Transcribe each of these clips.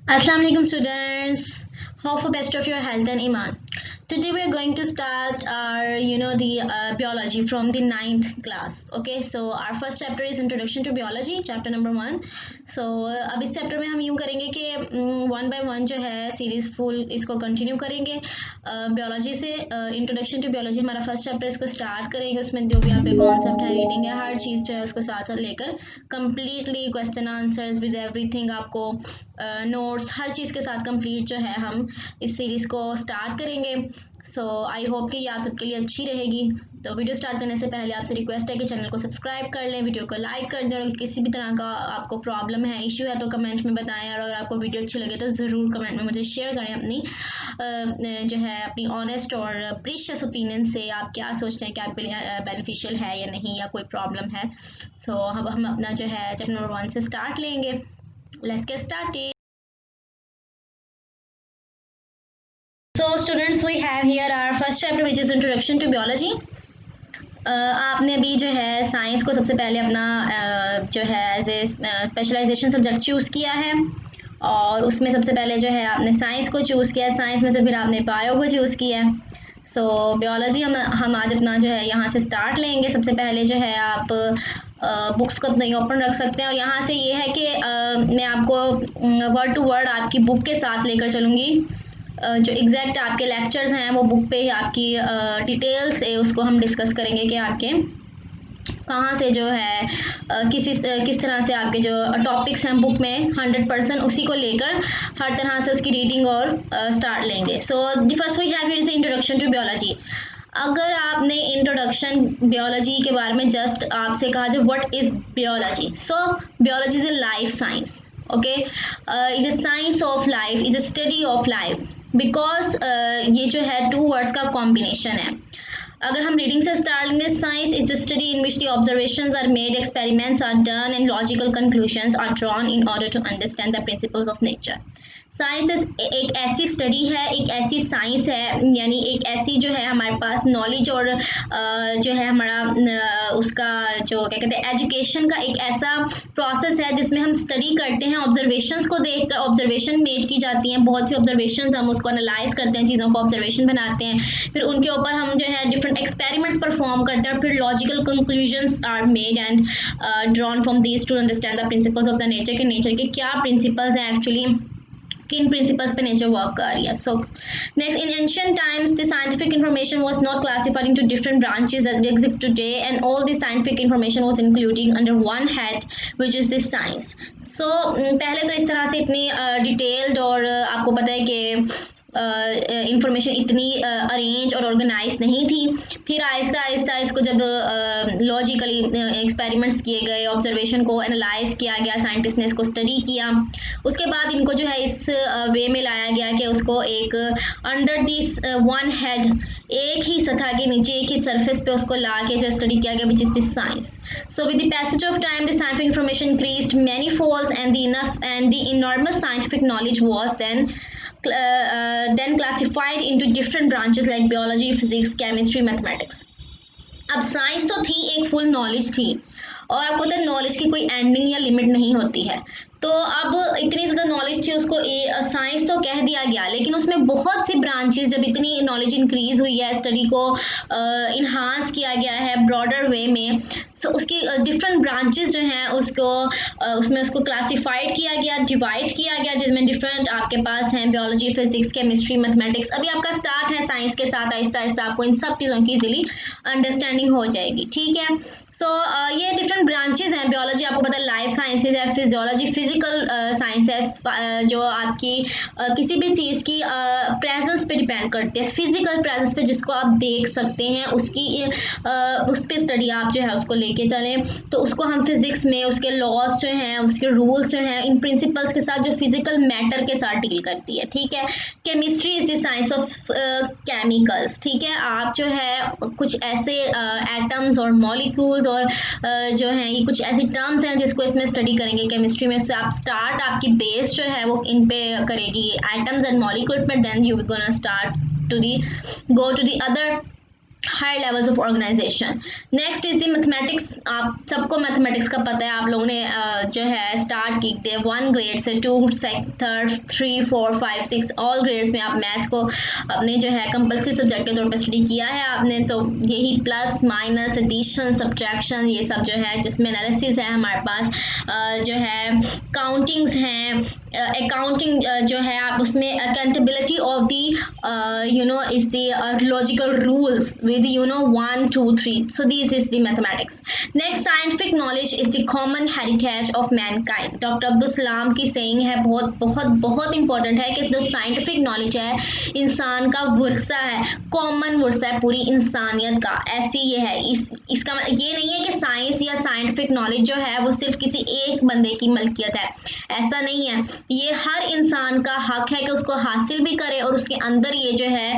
Assalamu alaikum students. Hope for best of your health and iman. Today we are going to start our the biology from the ninth class. Okay, so our first chapter is introduction to biology, chapter number 1. So अब इस chapter में हम यूँ करेंगे कि one by one जो है series full इसको कंटिन्यू करेंगे बियोलॉजी से। इंट्रोडक्शन टू बियोलॉजी हमारा फर्स्ट चैप्टर, इसको स्टार्ट करेंगे। उसमें जो भी आपके कॉन्सेप्ट है, रीडिंग है, हर चीज़ जो है उसको साथ साथ लेकर completely question answers with everything, आपको नोट्स हर चीज़ के साथ कंप्लीट जो है हम इस सीरीज़ को स्टार्ट करेंगे। सो आई होप कि ये आप सबके लिए अच्छी रहेगी। तो वीडियो स्टार्ट करने से पहले आपसे रिक्वेस्ट है कि चैनल को सब्सक्राइब कर लें, वीडियो को लाइक कर दें, और किसी भी तरह का आपको प्रॉब्लम है, इशू है तो कमेंट में बताएं। और अगर आपको वीडियो अच्छी लगे तो ज़रूर कमेंट में मुझे शेयर करें अपनी जो है अपनी ऑनेस्ट और प्रीशियस ओपिनियन से आप क्या सोचते हैं कि आपके लिए बेनिफिशियल है या नहीं, या कोई प्रॉब्लम है। सो अब हम अपना जो है चैप्टर नंबर 1 से स्टार्ट लेंगे। Let's get started. So students, we have here our first chapter which is introduction to biology. आपने अभी जो है साइंस को सबसे पहले अपना जो है as a specialisation subject choose किया है, और उसमें सबसे पहले जो है आपने साइंस को चूज़ किया है। साइंस में से फिर आपने बायो को चूज़ किया है। सो बियोलॉजी हम आज अपना जो है यहाँ से स्टार्ट लेंगे। सबसे पहले जो है आप बुक्स को अपने ओपन रख सकते हैं, और यहाँ से ये है कि मैं आपको वर्ड टू वर्ड आपकी बुक के साथ लेकर चलूँगी। जो एग्जैक्ट आपके लेक्चर्स हैं वो बुक पे आपकी डिटेल्स है, उसको हम डिस्कस करेंगे कि आपके कहाँ से जो है किस तरह से आपके जो टॉपिक्स हैं बुक में 100% उसी को लेकर हर तरह से उसकी रीडिंग और स्टार्ट लेंगे। So the first we have here is introduction to biology. अगर आपने इंट्रोडक्शन बियोलॉजी के बारे में जस्ट आपसे कहा जाए what is biology, so biology is a life science. Okay, is a science of life, is a study of life, because ये जो है टू वर्ड्स का कॉम्बिनेशन है। अगर हम रीडिंग से स्टार्ट लेंगे, science is the study in which the observations are made, experiments are done and logical conclusions are drawn in order to understand the principles of nature. Science एक ऐसी study है, एक ऐसी साइंस है, यानी एक ऐसी जो है हमारे पास नॉलेज और जो है हमारा उसका जो क्या कहते हैं एजुकेशन का एक ऐसा प्रोसेस है जिसमें हम स्टडी करते हैं, ऑब्जर्वेशंस को देखकर ऑब्जर्वेशन मेड की जाती हैं, बहुत सी ऑब्जर्वेशंस हम उसको एनालाइज करते हैं, चीज़ों को ऑब्जर्वेशन बनाते हैं, फिर उनके ऊपर हम जो है डिफरेंट एक्सपेरिमेंट्स परफॉर्म करते हैं, और फिर logical conclusions are made and drawn from these to understand the principles of the nature, के नेचर के क्या प्रिंसिपल्स हैं एक्चुअली, किन प्रिंसिपल्स पे नेचर वर्क कर रही है। So next, in ancient times the scientific information was not classified into different branches as we exist today, and all the scientific information was including under one head which is this science. सो पहले तो इस तरह से इतनी detailed और आपको पता है कि इंफॉर्मेशन इतनी अरेंज और ऑर्गेनाइज नहीं थी। फिर आहिस्ता आहिस्ता इसको जब लॉजिकली एक्सपेरिमेंट्स किए गए, ऑब्जर्वेशन को एनालाइज किया गया, साइंटिस्ट ने इसको स्टडी किया, उसके बाद इनको जो है इस वे में लाया गया कि उसको एक अंडर दिस वन हेड, एक ही सतह के नीचे, एक ही सरफेस पे उसको ला के जो स्टडी किया गया, which is this science. So with the passage of time, the scientific information increased many folds, and the enormous scientific knowledge was then classified into different branches like biology, physics, chemistry, mathematics. अब science तो थी, एक full knowledge थी, और आपको पता है knowledge की कोई एंडिंग या लिमिट नहीं होती है। तो अब इतनी ज़्यादा नॉलेज थी, उसको साइंस तो कह दिया गया, लेकिन उसमें बहुत सी ब्रांचेस, जब इतनी नॉलेज इंक्रीज हुई है, स्टडी को इन्हांस किया गया है ब्रॉडर वे में, तो उसकी डिफरेंट ब्रांचेस जो हैं उसको उसमें उसको क्लासिफाइड किया गया, डिवाइड किया गया, जिसमें डिफरेंट आपके पास हैं बियोलॉजी, फिजिक्स, केमिस्ट्री, मैथमेटिक्स। अभी आपका स्टार्ट है साइंस के साथ, आहिस्ता आहिस्ता आपको इन सब चीज़ों की इजीली अंडरस्टैंडिंग हो जाएगी। ठीक है, सो ये डिफरेंट ब्रांचेस हैं। बियोलॉजी आपको पता है लाइफ साइंसेज है, फिजियोलॉजी फिजिकल साइंस है, जो आपकी किसी भी चीज़ की प्रेजेंस पे डिपेंड करती है, फिजिकल प्रेजेंस पे, जिसको आप देख सकते हैं, उसकी उस पर स्टडी आप जो है उसको लेके चलें, तो उसको हम फिजिक्स में उसके लॉज जो हैं, उसके रूल्स जो हैं, इन प्रिंसिपल्स के साथ जो फिजिकल मैटर के साथ डील करती है। ठीक है, chemistry is the science of chemicals. ठीक है, आप जो है कुछ ऐसे एटम्स और मॉलिक्यूल्स और जो हैं ये कुछ ऐसी टर्म्स हैं जिसको इसमें स्टडी करेंगे केमिस्ट्री में। से आप स्टार्ट आपकी बेस जो है वो इन पे करेगी atoms and molecules, but then you gonna start to the go to the other high levels of organisation. Next is the mathematics. आप सबको मैथमेटिक्स का पता है, आप लोगों ने जो है स्टार्ट की थे 1 ग्रेड से 2 3 4 5 6 ऑल ग्रेड्स में आप मैथ्स को अपने जो है कंपल्सरी सब्जेक्ट के तौर पर स्टडी किया है आपने। तो यही प्लस माइनस एडिशन सब्ट्रैक्शन ये सब जो है जिसमें एनालिसिस है हमारे पास, जो है काउंटिंग्स हैं, अकाउंटिंग जो है आप उसमें accountability of the is the logical rules with 1 2 3, so this is the mathematics. Next, scientific knowledge is the common heritage of mankind. Doctor Abdul Salam की सेइंग है, बहुत बहुत बहुत इंपॉर्टेंट है, कि जो साइंटिफिक नॉलेज है इंसान का वर्सा है, कॉमन वर्सा है पूरी इंसानियत का। ऐसी ये है, इसका ये नहीं है कि साइंस या साइंटिफिक नॉलेज जो है वो सिर्फ किसी एक बंदे की मलकियत है, ऐसा नहीं है। ये हर इंसान का हक है कि उसको हासिल भी करे, और उसके अंदर ये जो है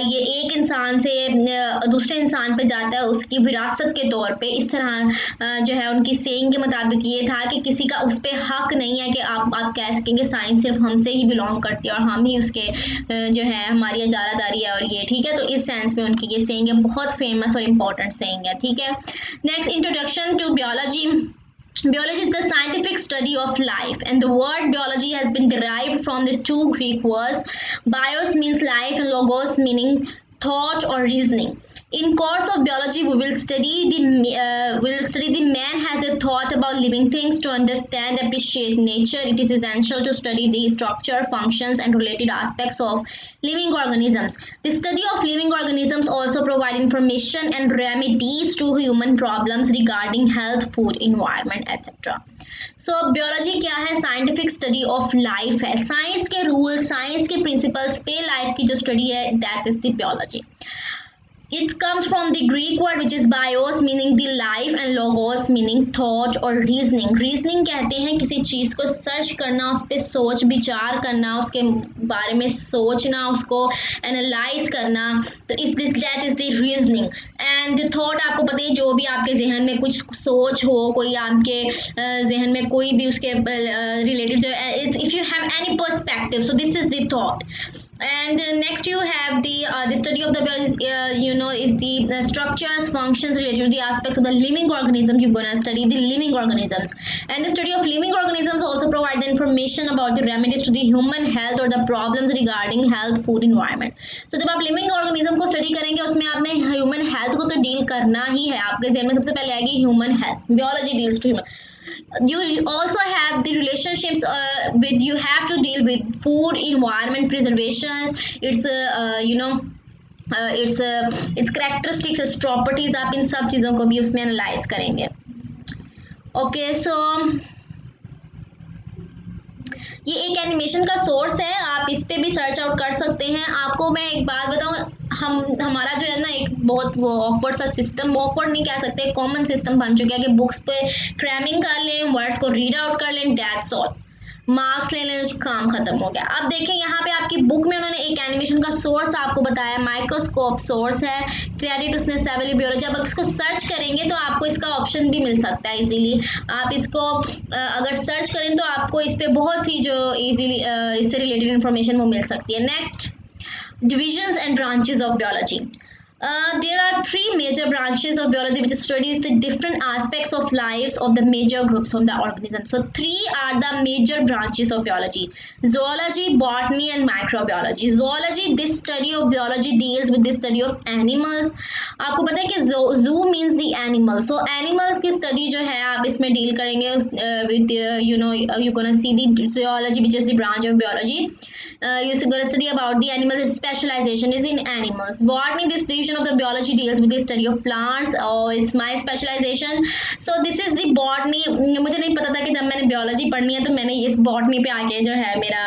ये एक इंसान से दूसरे इंसान पे जाता है उसकी विरासत के तौर पे। इस तरह जो है उनकी सेइंग के मुताबिक ये था कि किसी का उस पर हक नहीं है कि आप कह सकेंगे साइंस सिर्फ हमसे ही बिलोंग करती है और हम ही उसके जो है हमारी इजारादारी है और ये, ठीक है। तो इस सेंस में उनकी ये सेइंग है, बहुत फेमस और इम्पोर्टेंट सेइंग है, ठीक है। Next, introduction to biology. Biology is the scientific study of life, and the word biology has been derived from the two Greek words. Bios means life and logos meaning thought or reasoning. In course of biology, we will study the man has a thought about living things. To understand, appreciate nature, it is essential to study the structure, functions, and related aspects of living organisms. The study of living organisms also provide information and remedies to human problems regarding health, food, environment, etc. So biology क्या है? Scientific study of life है, science के rules, science के principles पे life की जो study है, that is the biology. It comes from the Greek word which is bios meaning the life and logos meaning thought or reasoning. Reasoning कहते हैं किसी चीज़ को सर्च करना, उस पर सोच विचार करना, उसके बारे में सोचना, उसको एनालाइज करना, तो इस this that is the reasoning. And thought आपको पता है, जो भी आपके जहन में कुछ सोच हो, कोई आपके जहन में कोई भी उसके रिलेटेड जो if you have any perspective, so this is the thought. And next you have the study of the is the structures, functions related to the aspects of the living organism. You're gonna study the living organisms, and the study of living organisms also provide the information about the remedies to the human health or the problems regarding health, food, environment. So जब आप living organism को study करेंगे, उसमें आपने human health को तो deal करना ही है. आपके जहन में सबसे पहले आएगी human health. Biology deals to human. You also have the relationships with, you have to deal with food, environment, preservations, its characteristics, its properties. आप इन सब चीज़ों को भी उसमें एनालाइज करेंगे. ओके, सो ये एक एनिमेशन का सोर्स है, आप इस पे भी सर्च आउट कर सकते हैं. आपको मैं एक बात बताऊं, हमारा जो है ना एक बहुत वो ऑकवर्ड सा सिस्टम, ऑकवर्ड नहीं कह सकते, कॉमन सिस्टम बन चुका है कि बुक्स पे क्रैमिंग कर लें, वर्ड्स को रीड आउट कर लें, दैट्स ऑल, मार्क्स ले लें, काम खत्म हो गया. अब देखें यहाँ पे आपकी बुक में उन्होंने एक एनिमेशन का सोर्स आपको बताया, माइक्रोस्कोप सोर्स है, क्रेडिट उसने सेवेली बियोलॉजी. अब इसको सर्च करेंगे तो आपको इसका ऑप्शन भी मिल सकता है इजीली. आप इसको अगर सर्च करें तो आपको इस पर बहुत सी जो इजीली इससे रिलेटेड इन्फॉर्मेशन वो मिल सकती है. Next, divisions and branches of biology. There are three major branches of biology which studies the different aspects of lives of the major groups of the organism. So three are the major branches of biology: zoology, botany, and microbiology. Zoology, this study of biology deals with the study of animals. आपको पता है कि zoo means the animal, so animals की study जो है आप इसमें deal करेंगे with you're gonna see the zoology which is the branch of biology. You're going to study about the animals. Its specialization is in animals. Botany, this division of the biology deals with the study of plants. Oh, it's my specialization. So this is the botany. मुझे नहीं पता था कि जब मैंने biology पढ़नी है तो मैंने इस botany पे आके जो है मेरा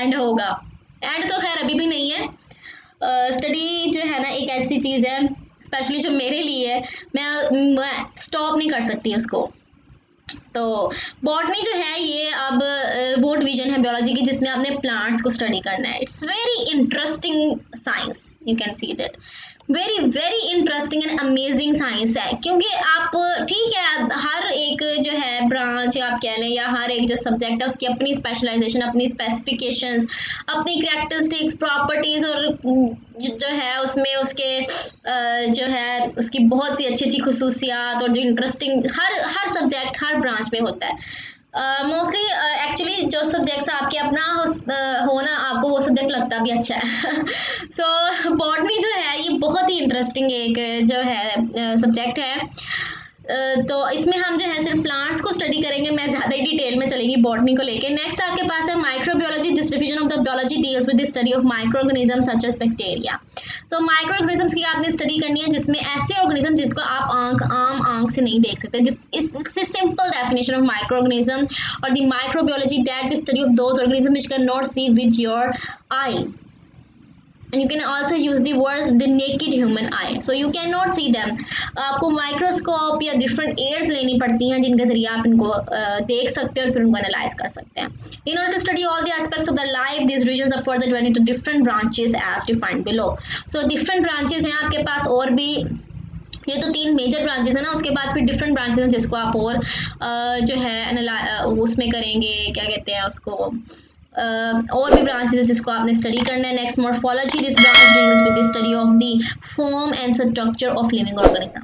end होगा. End तो खैर अभी भी नहीं है. स्टडी जो है ना एक ऐसी चीज़ है, स्पेशली जो मेरे लिए है, मैं स्टॉप नहीं कर सकती उसको. तो बॉटनी जो है ये अब वो डिवीजन है बियोलॉजी की जिसमें आपने प्लांट्स को स्टडी करना है. It's very interesting science, you can see that, very very interesting and amazing science है. क्योंकि आप ठीक है, हर एक जो है ब्रांच आप कह लें या हर एक जो सब्जेक्ट है उसकी अपनी स्पेशलाइजेशन, अपनी स्पेसिफिकेशंस, अपनी कैरेक्टरिस्टिक्स, प्रॉपर्टीज़ और जो है उसमें उसके जो है उसकी बहुत सी अच्छी अच्छी खसूसियात और जो इंटरेस्टिंग हर सब्जेक्ट हर ब्रांच में होता है। मोस्टली एक्चुअली जो सब्जेक्ट्स आपके अपना हो ना, आपको वो सब्जेक्ट लगता भी अच्छा है। सो बॉटनी जो है ये बहुत ही इंटरेस्टिंग एक जो है सब्जेक्ट है। तो इसमें हम जो है सिर्फ प्लांट्स को स्टडी करेंगे, मैं ज़्यादा ही डिटेल में चलेगी बॉटनी को लेके। नेक्स्ट आपके पास है microbiology. This division of the biology deals with the study of micro organism such as bacteria. So micro organisms की आपने स्टडी करनी है जिसमें ऐसे ऑर्गेनिज्म जिसको आप आम आंख से नहीं देख सकते। इससे simple definition of micro organism और the microbiology that the study of those organism which can not see with your eye, and you can also use the words the naked human eye, so you cannot see them। आपको microscope या different years लेनी पड़ती हैं जिनके जरिए आप इनको देख सकते हैं और फिर उनको एनालाइज कर सकते हैं। In order to study all the aspects of the life this reasons are further divided into different branches as defined below. So different branches हैं आपके पास और भी, ये तो 3 मेजर ब्रांचेस है ना, उसके बाद फिर डिफरेंट ब्रांचेस हैं जिसको आप और जो है उसमें करेंगे, क्या कहते हैं उसको, और भी ब्रांचेस है जिसको आपने स्टडी करना है। Next morphology. This branch deals with the study of the form and structure of living organism.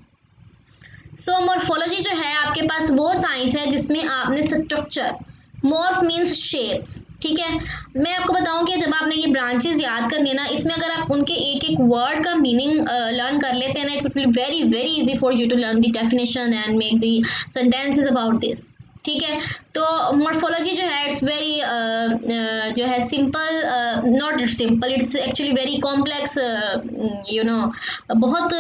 So morphology जो है आपके पास वो साइंस है जिसमें आपने स्ट्रक्चर, मॉर्फ मीन्स शेप्स, ठीक है। मैं आपको बताऊं कि जब आपने ये ब्रांचेस याद करनी है ना, इसमें अगर आप उनके एक एक वर्ड का मीनिंग लर्न कर लेते हैं ना, it will be very very easy for you to learn the definition and make the sentences about this, ठीक है। तो मॉर्फोलॉजी जो है इट्स वेरी जो है simple, not simple, it's actually very complex, you know, बहुत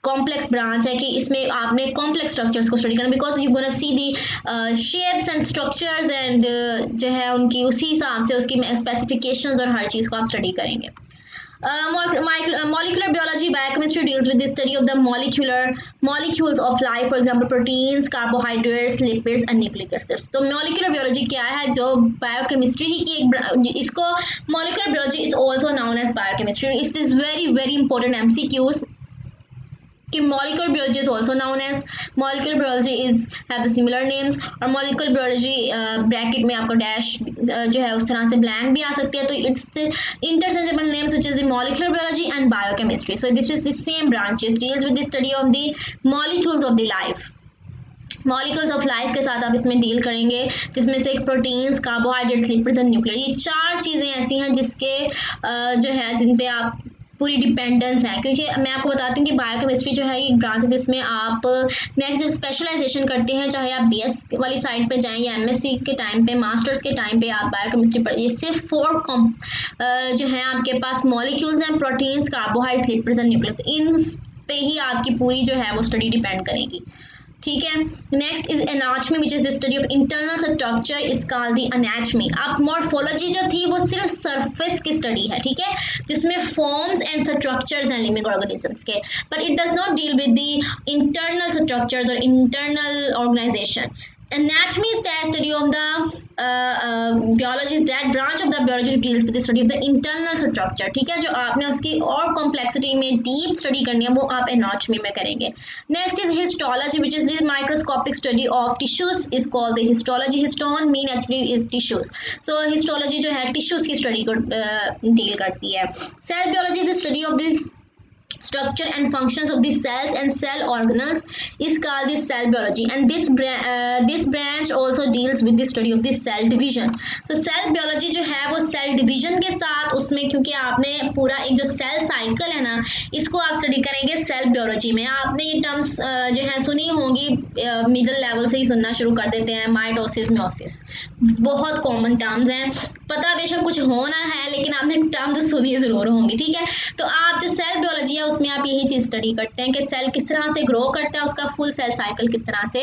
कॉम्प्लेक्स ब्रांच है कि इसमें आपने कॉम्प्लेक्स स्ट्रक्चर्स को स्टडी करना, because you gonna see the shapes and structures and जो है उनकी उसी हिसाब से उसकी स्पेसिफिकेशंस और हर चीज़ को आप स्टडी करेंगे। Molecular biology, biochemistry deals with the study of the molecules of life, for example proteins, carbohydrates, lipids and nucleic acids। तो molecular biology क्या है, जो biochemistry ही की एक, इसको molecular biology is also known as biochemistry। It is very very important MCQs कि molecular biology is also known as molecular biology is have the similar names, और molecular biology bracket में आपको डैश जो है उस तरह से ब्लैंक भी आ सकती है, तो it's interchangeable names which is the molecular biology and biochemistry। so this is the same branches deals with the study of the molecules of the life। Molecules of life के साथ आप इसमें डील करेंगे, जिसमें से एक proteins, carbohydrates, lipids and nuclear, ये 4 चीज़ें ऐसी हैं जिसके जो है जिन पे आप पूरी डिपेंडेंस है। क्योंकि मैं आपको बताती हूँ कि बायोकेमिस्ट्री जो है एक ब्रांच है जिसमें आप नेक्स्ट जब स्पेशलाइजेशन करते हैं, चाहे आप बीएस वाली साइड पे जाएं या एमएससी के टाइम पे, मास्टर्स के टाइम पे आप बायोकेमिस्ट्री पढ़िए, सिर्फ 4 जो है आपके पास मॉलिक्यूल्स हैं, proteins, carbohydrates, lipids and nucleus, इन पे ही आपकी पूरी जो है वो स्टडी डिपेंड करेगी, ठीक है। Next is anatomy which is the study of internal structure is called the anatomy. अब मॉर्फोलॉजी जो थी वो सिर्फ सरफेस की स्टडी है, ठीक है, जिसमें फॉर्म्स एंड स्ट्रक्चर्स हैं लिविंग ऑर्गेनिजम्स के, but it does not deal with the internal structures और internal organization. Anatomy is the study of the biology is that branch of the biology deals with the study of the internal structure, ठीक है। जो आपने उसकी और complexity में deep study करनी है वो आप एनाटॉमी में करेंगे। Next is histology which is the microscopic study of tissues is called the histology. Histone mean actually is tissues, so histology जो है टिश्यूज की स्टडी को डील करती है। Cell biology is the study of this structure and functions of the cells and cell organelles is called the cell biology, and this branch also deals with the study of the cell division। so cell biology जो है वो cell division के साथ उसमें, क्योंकि आपने पूरा एक जो cell cycle है ना, इसको आप स्टडी करेंगे cell biology में। आपने ये टर्म्स जो है सुनी होंगी, मिडिल लेवल से ही सुनना शुरू कर देते हैं, माइटोसिस, म्योसिस, बहुत कॉमन टर्म्स हैं, पता बेशक कुछ होना है लेकिन आपने टर्म्स सुनी ज़रूर होंगी, ठीक है। तो आप जो सेल बियोलॉजी है उसमें आप यही चीज़ स्टडी करते हैं कि सेल किस तरह से ग्रो करता है, उसका फुल सेल साइकिल किस तरह से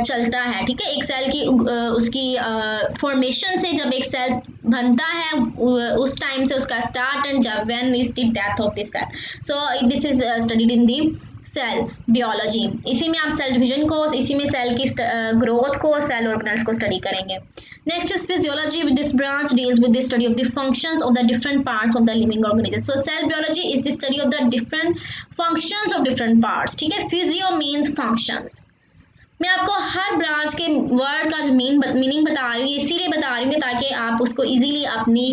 चलता है, ठीक है। एक सेल की उसकी फॉर्मेशन से जब एक सेल बनता है उस टाइम से उसका स्टार्ट एंड जब when is the death of this cell. So this is studied in the cell biology. इसी में आप सेल डिवीजन को, इसी में सेल की ग्रोथ को, सेल ऑर्गेनल्स को स्टडी करेंगे। Next is physiology. This branch deals with the study of the functions of the different parts of the living organism. So cell biology is the study of the different functions of different parts, ठीक है। Physio means functions, मैं आपको हर branch के word का जो meaning बता रही हूँ, इसीलिए बता रही हूँ ताकि आप उसको इजीली अपनी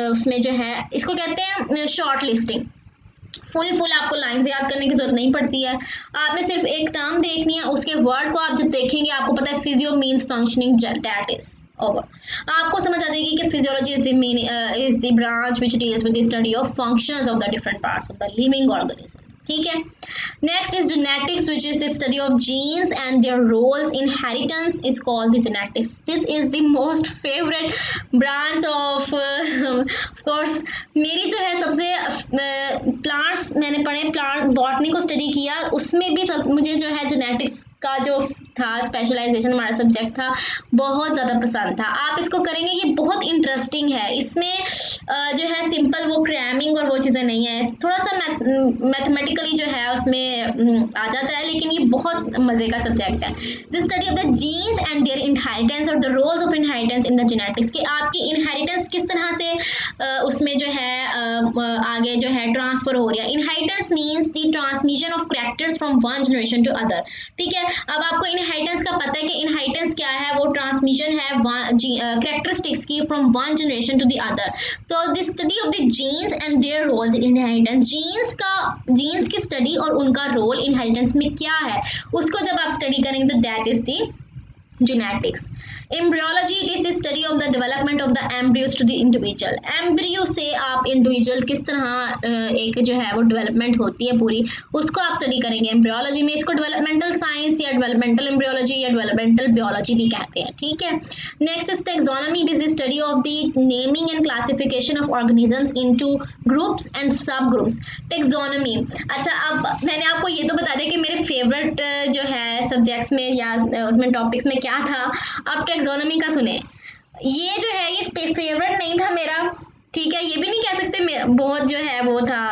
उसमें जो है, इसको कहते हैं शॉर्ट लिस्टिंग। फुल आपको लाइंस याद करने की जरूरत नहीं पड़ती है, आपने सिर्फ एक टर्म देखनी है, उसके वर्ड को आप जब देखेंगे आपको पता है physio means functioning, that is over. आपको समझ आ जाएगी कि physiology is the branch which deals with the study of functions of the different parts of the living organisms, ठीक है। Next is genetics which is the study of genes and their roles, inheritance is called the genetics. This is the most favourite branch of course मेरी जो है सबसे plants मैंने पढ़े, plant botany को study किया, उसमें भी सब मुझे जो है जेनेटिक्स का जो था स्पेशलाइजेशन हमारा सब्जेक्ट था बहुत ज़्यादा पसंद था। आप इसको करेंगे, ये बहुत इंटरेस्टिंग है। इसमें जो है सिंपल वो क्रैमिंग और वो चीज़ें नहीं है, थोड़ा सा मैथमेटिकली जो है उसमें आ जाता है, लेकिन ये बहुत मज़े का सब्जेक्ट है। The study of the genes and their inheritance और the roles of inheritance in the genetics, कि आपकी इनहेरिटेंस किस तरह से उसमें जो है आगे जो है ट्रांसफर हो रही है। Inheritance means the transmission of characters from one generation to other, ठीक है। अब आपको इनहेरिटेंस का पता है कि इनहेरिटेंस क्या है, वो ट्रांसमिशन है कैरेक्टरिस्टिक्स की from one generation to the other. तो the study of the genes and their roles in inheritance, genes की स्टडी और उनका रोल इनहेरिटेंस में क्या है, उसको जब आप स्टडी करेंगे तो that is the genetics. Embryology, it is the study of the development of the embryos to the individual. Embryo से आप इंडिविजुअल किस तरह एक जो है वो डेवलपमेंट होती है पूरी, उसको आप स्टडी करेंगे एम्ब्रियोलॉजी में। इसको डेवलपमेंटल साइंस या डेवलपमेंटल एम्ब्रियोलॉजी या डेवलपमेंटल बियोलॉजी भी कहते हैं, ठीक है। Next is taxonomy, it is the study of the naming and classification of organisms into groups and सब ग्रुप्स। टेक्सोनॉमी, अच्छा अब मैंने आपको ये तो बता दें कि मेरे फेवरेट जो है सब्जेक्ट्स में या उसमें टॉपिक्स में क्या था। अब टेक्सोनॉमी का सुने, ये जो है ये फेवरेट नहीं था मेरा, ठीक है, ये भी नहीं कह सकते बहुत जो है वो था,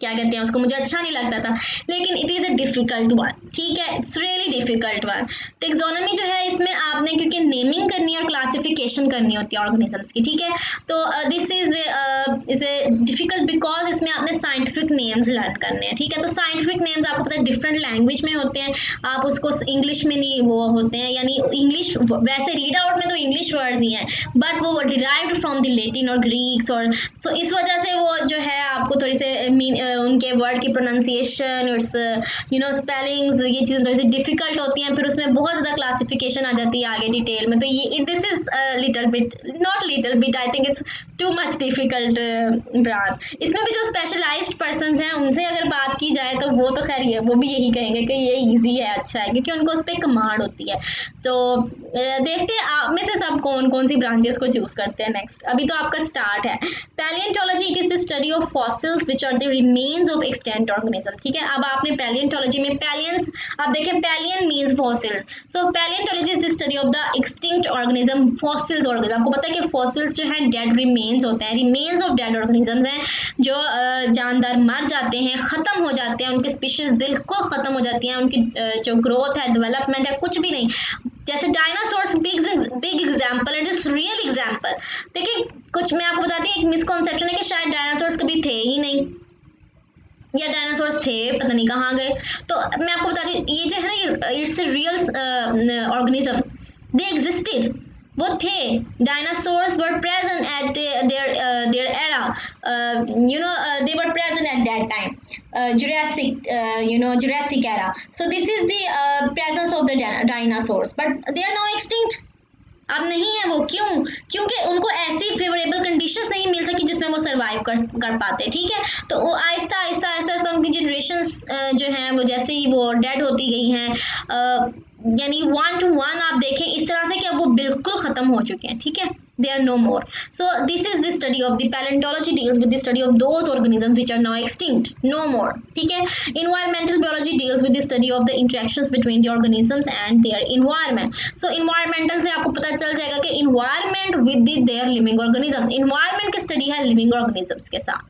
क्या कहते हैं उसको, मुझे अच्छा नहीं लगता था, लेकिन it is a difficult one, ठीक है, it's really difficult one. Taxonomy जो है इसमें आपने क्योंकि नेमिंग करनी है और क्लासिफिकेशन करनी होती है ऑर्गेनिजम्स की, ठीक है। तो दिस इज डिफ़िकल्ट बिकॉज इसमें आपने साइंटिफिक नेम्स लर्न करने हैं, ठीक है। तो साइंटिफिक नेम्स आपको पता है डिफरेंट लैंग्वेज में होते हैं, आप उसको इंग्लिश में नहीं वो होते हैं, यानी इंग्लिश वैसे रीड आउट में तो इंग्लिश वर्ड्स ही हैं, बट वो डिराइव्ड फ्रॉम द लेटिन और ग्रीक्स, और तो इस वजह से वो जो है आपको थोड़ी से उनके वर्ड की प्रोनाउंसिएशन और स्पेलिंग्स, ये चीज़ें थोड़ी सी डिफिकल्ट होती हैं, फिर उसमें बहुत ज़्यादा क्लासिफिकेशन आ जाती है आगे डिटेल में। तो ये this is little bit, not little bit, I think it's too much difficult branch. इसमें भी जो स्पेशलाइज्ड पर्सन हैं उनसे अगर बात की जाए तो वो तो खैर वो भी यही कहेंगे कि ये ईजी है, अच्छा है, क्योंकि उनको उस पर कमांड होती है। तो देखते हैं आप में से सब कौन कौन सी ब्रांचेस को चूज करते हैं नेक्स्ट। अभी तो आपका स्टार्ट है palaeontology, it is the study of fossils which are the remains of extant organism, ठीक है। अब आपने पैलियोंटोलॉजी में पैलियंस, अब देखें palaeon means fossils, so palaeontology is the study of the extinct organism, fossils organism. आपको पता है कि फॉसिल्स जो है डेड रिमेन्स होते हैं, रिमेन्स ऑफ डेड ऑर्गेनिजम्स हैं, जो जानदार मर जाते हैं, ख़त्म हो जाते हैं, उनकी स्पीशीज बिल्कुल ख़त्म हो जाती हैं, उनकी जो ग्रोथ है, डेवलपमेंट है, कुछ भी नहीं। जैसे dinosaurs big example, it is real example. देखिए कुछ मैं आपको बताती हूँ, एक मिसकॉन्सेप्शन है कि शायद डायनासोर्स कभी थे ही नहीं, या डायनासोर्स थे पता नहीं कहाँ गए। तो मैं आपको बताती हूँ ये जो है ना, it's real organism, they existed, वो थे। Dinosaurs were present at their era, they were present at that time, Jurassic era. So this is the presence of the dinosaurs, but they are now extinct, अब नहीं है वो। क्यों? क्योंकि उनको ऐसी फेवरेबल कंडीशंस नहीं मिल सकी जिसमें वो सरवाइव कर पाते, ठीक है। तो वो आहिस्ता आहिस्ता आहिस्ता आहिस्ता उनकी जनरेशंस जो हैं वो जैसे ही वो डेड होती गई हैं, यानी 1 to 1 आप देखें इस तरह से कि अब वो बिल्कुल ख़त्म हो चुके हैं, ठीक है, they are no more. So this is the study of the paleontology, deals with the study of those organisms which are now extinct, no more, ठीक है। Environmental biology deals with the study of the interactions between the organisms and their environment. So environmental से आपको पता चल जाएगा कि environment with their living organism, environment की study है living organisms के साथ।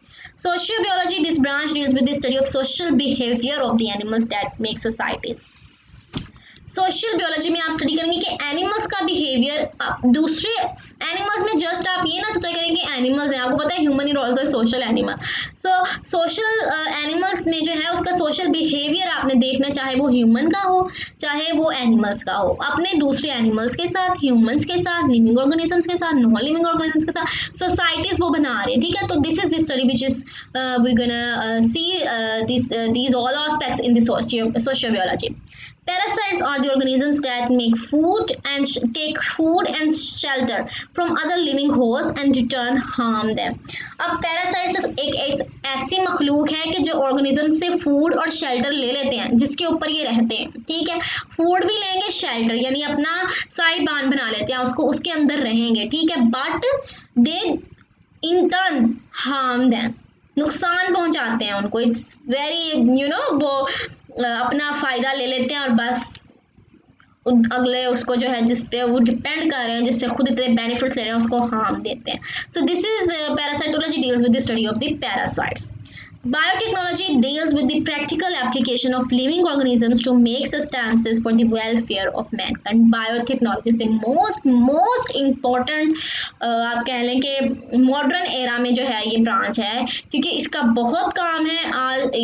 Sociobiology, this branch deals with the study of social behavior of the animals that make societies. Social biology में आप स्टडी करेंगे कि एनिमल्स का बिहेवियर दूसरे एनिमल्स में, जस्ट आप ये ना सोचा करें कि एनिमल्स हैं, आपको पता है human is also social animal. So social animals में जो है उसका सोशल बिहेवियर आपने देखना, चाहे वो ह्यूमन का हो चाहे वो एनिमल्स का हो, अपने दूसरे एनिमल्स के साथ, ह्यूमंस के साथ, लिविंग ऑर्गेनिजम्स के साथ, नॉन लिविंग ऑर्गेनिजम्स के साथ सोसाइटीज वो बना रहे हैं, ठीक है। तो this is the study which is we gonna see these all aspects in the sociobiology. Parasites are the organisms that make food and take food and shelter from other living hosts and return harm them. अब parasites एक ऐसी मखलूक है कि जो organism से food और shelter ले लेते हैं, जिसके ऊपर ये रहते हैं, ठीक है। food भी लेंगे, shelter यानी अपना साइबान बना लेते हैं उसको, उसके अंदर रहेंगे, ठीक है। but they in turn harm them, नुकसान पहुंचाते हैं उनको। इट्स वेरी वो अपना फ़ायदा ले लेते हैं और बस अगले उसको जो है जिस पे वो डिपेंड कर रहे हैं, जिससे खुद इतने बेनिफिट्स ले रहे हैं, उसको हार्म देते हैं। सो this is parasitology deals with the study of the parasites. Biotechnology deals with the practical application of living organisms to make substances for the welfare of mankind. Biotechnology is the most important आप कह लें कि modern era में जो है ये branch है, क्योंकि इसका बहुत काम है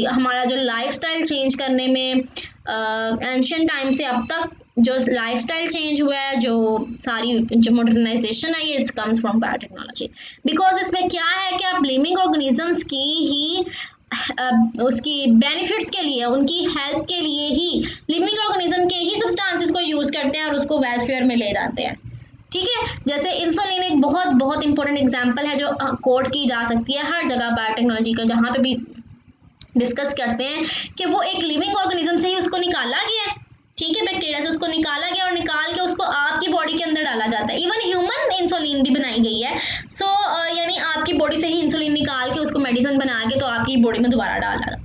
हमारा जो लाइफस्टाइल चेंज करने में। एंशियंट टाइम से अब तक जो लाइफस्टाइल चेंज हुआ है, जो सारी जो मॉडर्नाइजेशन आई है, it's comes from biotechnology. Because इसमें क्या है कि आप लिविंग ऑर्गेनिजम्स की ही उसकी बेनिफिट्स के लिए, उनकी हेल्प के लिए ही लिविंग ऑर्गेनिज्म के ही सब्सटेंसेस को यूज़ करते हैं और उसको वेलफेयर में ले जाते हैं, ठीक है। जैसे इंसुलिन एक बहुत इंपॉर्टेंट एग्जांपल है जो कोट की जा सकती है हर जगह बायोटेक्नोलॉजी का, जहाँ पे भी डिस्कस करते हैं कि वो एक लिविंग ऑर्गेनिज्म से ही उसको निकाला गया है, ठीक है। बैक्टीरिया से उसको निकाला गया और निकाल के उसको आपकी बॉडी के अंदर डाला जाता है। इवन ह्यूमन इंसुलिन भी बनाई गई है। सो यानी आपकी बॉडी से ही इंसुलिन निकाल के उसको मेडिसिन बना के तो आपकी बॉडी में दोबारा डाला।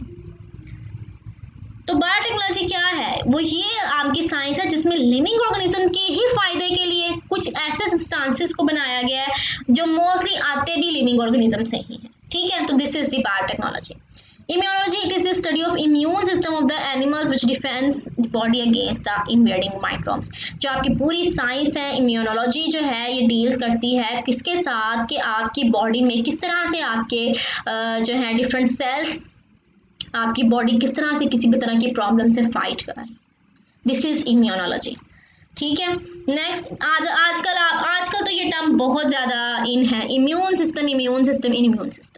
तो बायोटेक्नोलॉजी क्या है? वो ये आपकी साइंस है जिसमें लिविंग ऑर्गेनिज्म के ही फायदे के लिए कुछ ऐसे सब्सटेंसेस को बनाया गया है जो मोस्टली आते भी लिविंग ऑर्गेनिज्म से ही है, ठीक है। तो this is the biotechnology. Immunology, it is the study of immune system of the animals which defends the body against the invading microbes. जो आपकी पूरी साइंस है इम्यूनोलॉजी जो है ये डील्स करती है किसके साथ, कि आपकी बॉडी में किस तरह से आपके जो है डिफरेंट सेल्स, आपकी बॉडी किस तरह से किसी भी तरह की प्रॉब्लम से फाइट कर रही। दिस इज इम्यूनोलॉजी, ठीक है। नेक्स्ट, आजकल तो ये टर्म बहुत ज़्यादा इन है, immune system immune system.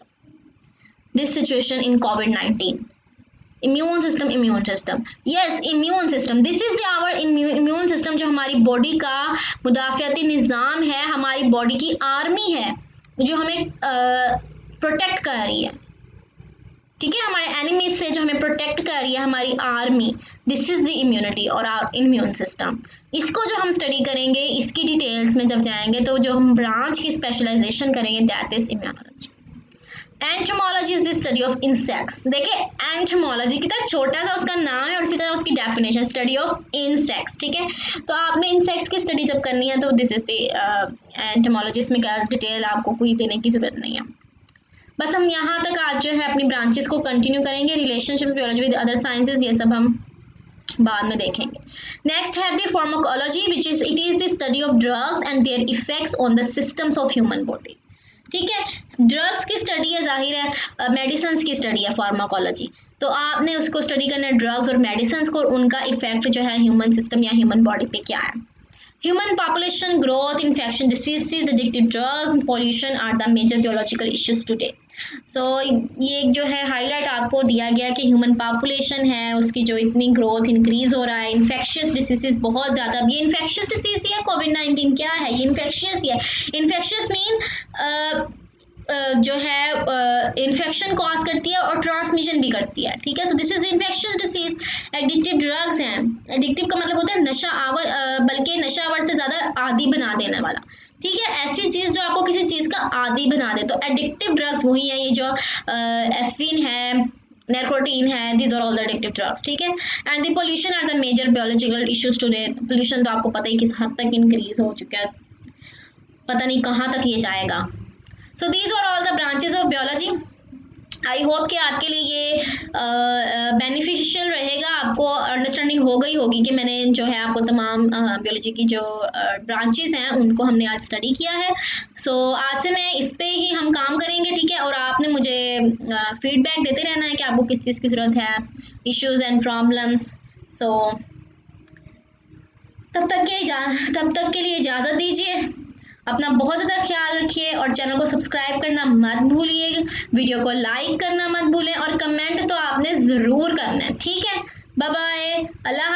This situation in COVID-19. Immune system. Yes, immune system. This is our immune system जो हमारी बॉडी का मुदाफ़ियाती निज़ाम है, हमारी बॉडी की आर्मी है जो हमें प्रोटेक्ट कर रही है, ठीक है। हमारे एनिमीज से जो हमें प्रोटेक्ट कर रही है हमारी army, this is the immunity और आवर इम्यून सिस्टम. इसको जो हम स्टडी करेंगे, इसकी डिटेल्स में जब जाएंगे तो जो हम ब्रांच की स्पेशलाइजेशन करेंगे, that is immunology. Entomology is the study of insects. देखिए एंटोमोलॉजी कितना छोटा सा उसका नाम है और इसी तरह उसकी डेफिनेशन, स्टडी ऑफ इंसेक्ट्स, ठीक है। तो आपने इंसेक्ट्स की स्टडी जब करनी है तो दिस इज द एंटोमोलॉजी. इसमें क्या डिटेल आपको कोई देने की जरूरत नहीं है, बस हम यहाँ तक आज जो है अपनी ब्रांचेस को कंटिन्यू करेंगे. Relationships, biology with other sciences, ये सब हम बाद में देखेंगे. नेक्स्ट है the pharmacology which is it is the study of drugs and there effects on the systems of human body, ठीक है। ड्रग्स की स्टडी है, जाहिर है मेडिसिन की स्टडी है फार्माकोलॉजी. तो आपने उसको स्टडी करना है ड्रग्स और मेडिसिन को, और उनका इफेक्ट जो है ह्यूमन सिस्टम या ह्यूमन बॉडी पे क्या है. Human population growth, infection, diseases, addictive drugs, pollution are the major biological issues today. So ये जो है हाईलाइट आपको दिया गया कि ह्यूमन पॉपुलेशन है उसकी जो इतनी ग्रोथ इंक्रीज हो रहा है, इन्फेक्शियस डिसीजेस बहुत ज़्यादा. ये इन्फेक्शियस डिसीज है कोविड-19 क्या है, ये इन्फेक्शियस है. इन्फेक्शियस मीन जो है इन्फेक्शन कॉज करती है और ट्रांसमिशन भी करती है, ठीक है. सो this is infectious disease. Addictive drugs हैं, एडिक्टिव का मतलब होता है नशा आवर, बल्कि नशा आवर से ज़्यादा आदी बना देने वाला, ठीक है. ऐसी चीज़ जो आपको किसी चीज़ का आदी बना दे, तो एडिक्टिव ड्रग्स वही है. ये जो एफिन है, नैर्कोटीन है, these are all the addictive drugs, ठीक है. And the pollution are the major biological issues today. Pollution तो आपको पता ही किस हद तक इंक्रीज हो चुका है, पता नहीं कहाँ तक ये जाएगा. So these were all the branches of biology. I hope कि आपके लिए ये बेनिफिशियल रहेगा, आपको अंडरस्टैंडिंग हो गई होगी कि मैंने जो है आपको तमाम बायोलॉजी की जो ब्रांचेस हैं उनको हमने आज स्टडी किया है। सो आज से मैं इस पे ही हम काम करेंगे, ठीक है। और आपने मुझे फीडबैक देते रहना है कि आपको किस चीज़ की ज़रूरत है, इश्यूज एंड प्रॉब्लम्स। सो तब तक के लिए इजाज़त दीजिए। अपना बहुत ज़्यादा ख्याल रखिए और चैनल को सब्सक्राइब करना मत भूलिए, वीडियो को लाइक करना मत भूलें और कमेंट तो आपने ज़रूर करना है, ठीक है। बाय बाय, अल्लाह